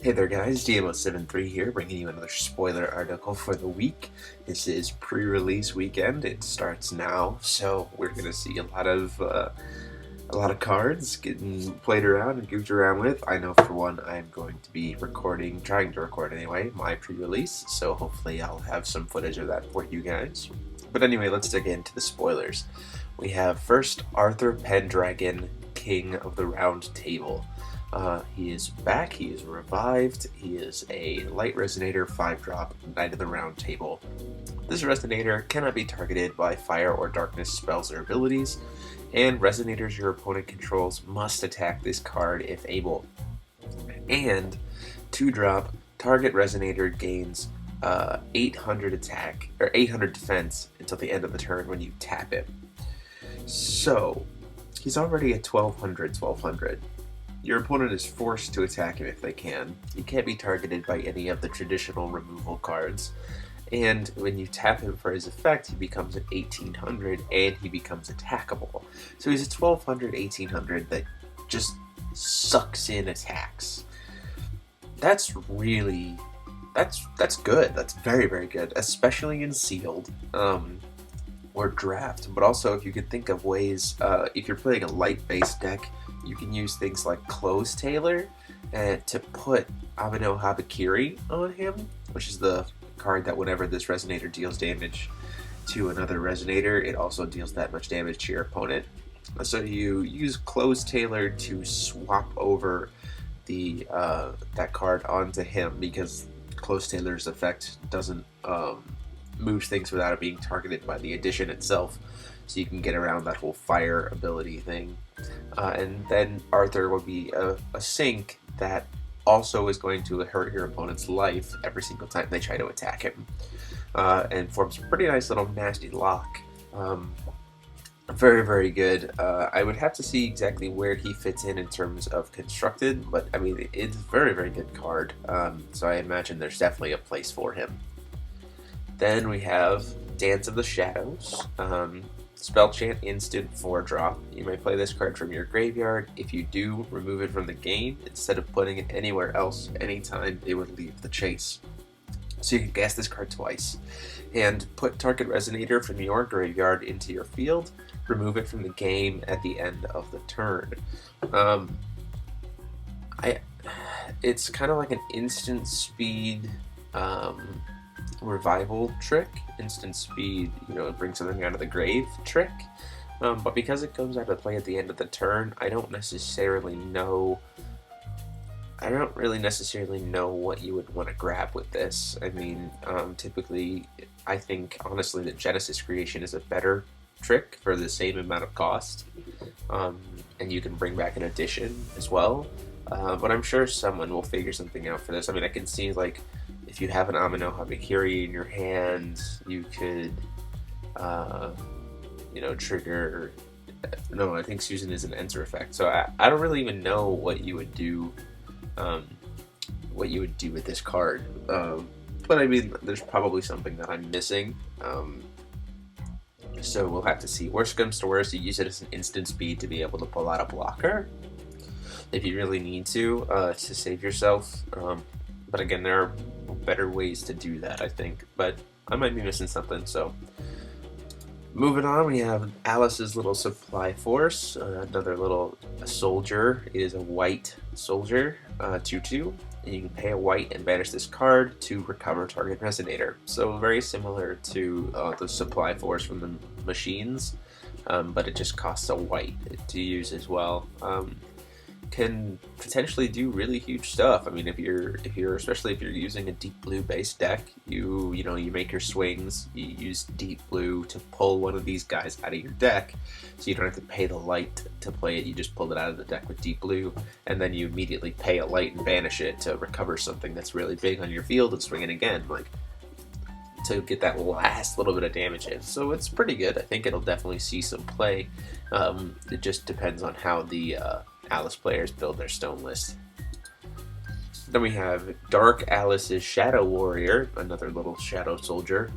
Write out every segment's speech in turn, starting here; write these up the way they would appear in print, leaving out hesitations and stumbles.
Hey there guys, DMO73 here, bringing you another spoiler article for the week. This is pre-release weekend. It starts now, so we're gonna see a lot of cards getting played around and goofed around with. I know for one, I'm going to be trying to record anyway, my pre-release, so hopefully I'll have some footage of that for you guys. But anyway, let's dig into the spoilers. We have first Arthur Pendragon, King of the Round Table. He is back, he is revived, he is a light resonator 5-drop Knight of the Round Table. This resonator cannot be targeted by fire or darkness spells or abilities, and resonators your opponent controls must attack this card if able. And 2-drop, target resonator gains 800 attack, or 800 defense until the end of the turn when you tap him. So, he's already at 1200. Your opponent is forced to attack him if they can. He can't be targeted by any of the traditional removal cards. And when you tap him for his effect, he becomes at 1800 and he becomes attackable. So he's at 1200, 1800 that just sucks in attacks. That's good. That's very, very good, especially in sealed or draft. But also, if you could think of ways, if you're playing a light-based deck, you can use things like Close Tailor to put Amino Habakiri on him, which is the card that whenever this resonator deals damage to another resonator, it also deals that much damage to your opponent. So you use Close Tailor to swap over the that card onto him, because Close Tailor's effect doesn't move things without it being targeted by the addition itself. So you can get around that whole fire ability thing. And then Arthur will be a sink that also is going to hurt your opponent's life every single time they try to attack him. And forms a pretty nice little nasty lock. Very, very good. I would have to see exactly where he fits in terms of constructed, but I mean, it's a very, very good card. So I imagine there's definitely a place for him. Then we have Dance of the Shadows. Spell Chant instant 4-drop. You may play this card from your graveyard. If you do, remove it from the game instead of putting it anywhere else anytime it would leave the chase. So you can cast this card twice. And put target resonator from your graveyard into your field. Remove it from the game at the end of the turn. It's kind of like an instant speed revival trick. Instant speed, bring something out of the grave trick. But because it comes out of play at the end of the turn, I don't really necessarily know what you would want to grab with this. I mean, typically, I think, honestly, that Genesis Creation is a better trick for the same amount of cost. And you can bring back an addition as well. But I'm sure someone will figure something out for this. I mean, I can see, like, if you have an Amino Habakiri in your hand, you could, trigger... No, I think Susan is an Enter effect. So I don't really even know what you would do with this card. But I mean, there's probably something that I'm missing. So we'll have to see. Worst comes to worst, you use it as an instant speed to be able to pull out a blocker if you really need to save yourself. But again, there are better ways to do that, I think. But I might be missing something, so... Moving on, we have Alice's Little Supply Force, another little soldier. It is a white soldier, 2/2. And you can pay a white and banish this card to recover target resonator. So very similar to the Supply Force from the machines, but it just costs a white to use as well. Can potentially do really huge stuff. I mean, especially if you're using a deep blue based deck, you make your swings, you use deep blue to pull one of these guys out of your deck, so you don't have to pay the light to play it. You just pull it out of the deck with deep blue, and then you immediately pay a light and banish it to recover something that's really big on your field and swing it again, like to get that last little bit of damage in. So it's pretty good. I think it'll definitely see some play. It just depends on how the Alice players build their stone list. Then we have Dark Alice's Shadow Warrior, another little shadow soldier.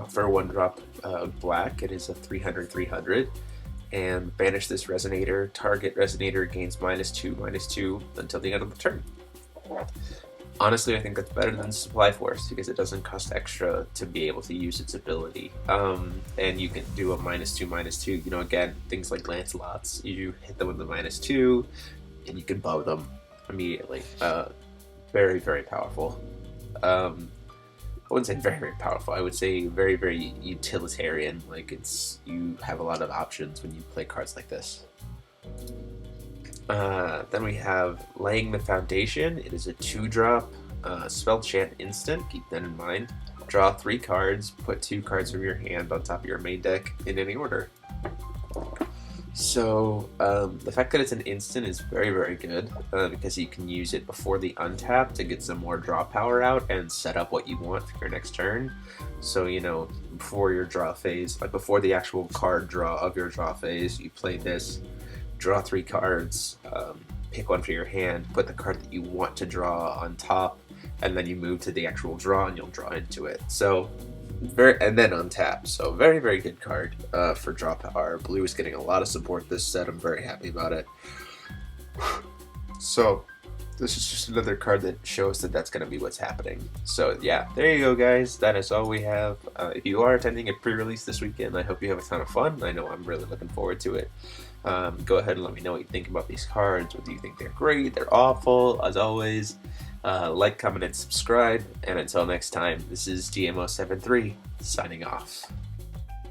For 1-drop black, it is a 300/300. And banish this resonator. Target resonator gains -2/-2 until the end of the turn. Honestly, I think that's better than Supply Force because it doesn't cost extra to be able to use its ability. And you can do a -2/-2. You know, again, things like Lancelot's, you hit them with the -2, and you can bow them immediately. Very, very powerful. I wouldn't say very, very powerful. I would say very, very utilitarian. Like you have a lot of options when you play cards like this. Then we have Laying the Foundation. It is a 2-drop spell chant instant. Keep that in mind. Draw 3 cards. Put 2 cards from your hand on top of your main deck in any order. So the fact that it's an instant is very, very good because you can use it before the untap to get some more draw power out and set up what you want for your next turn. So, you know, before your draw phase, like before the actual card draw of your draw phase, you play this, draw 3 cards, pick one for your hand, put the card that you want to draw on top, and then you move to the actual draw and you'll draw into it. So and then untap. So very, very good card for draw power. Blue is getting a lot of support this set. I'm very happy about it. So this is just another card that shows that that's going to be what's happening. So yeah, there you go, guys. That is all we have. If you are attending a pre-release this weekend, I hope you have a ton of fun. I know I'm really looking forward to it. Go ahead and let me know what you think about these cards. Whether you think they're great, they're awful. As always, like, comment, and subscribe. And until next time, this is GMO73 signing off.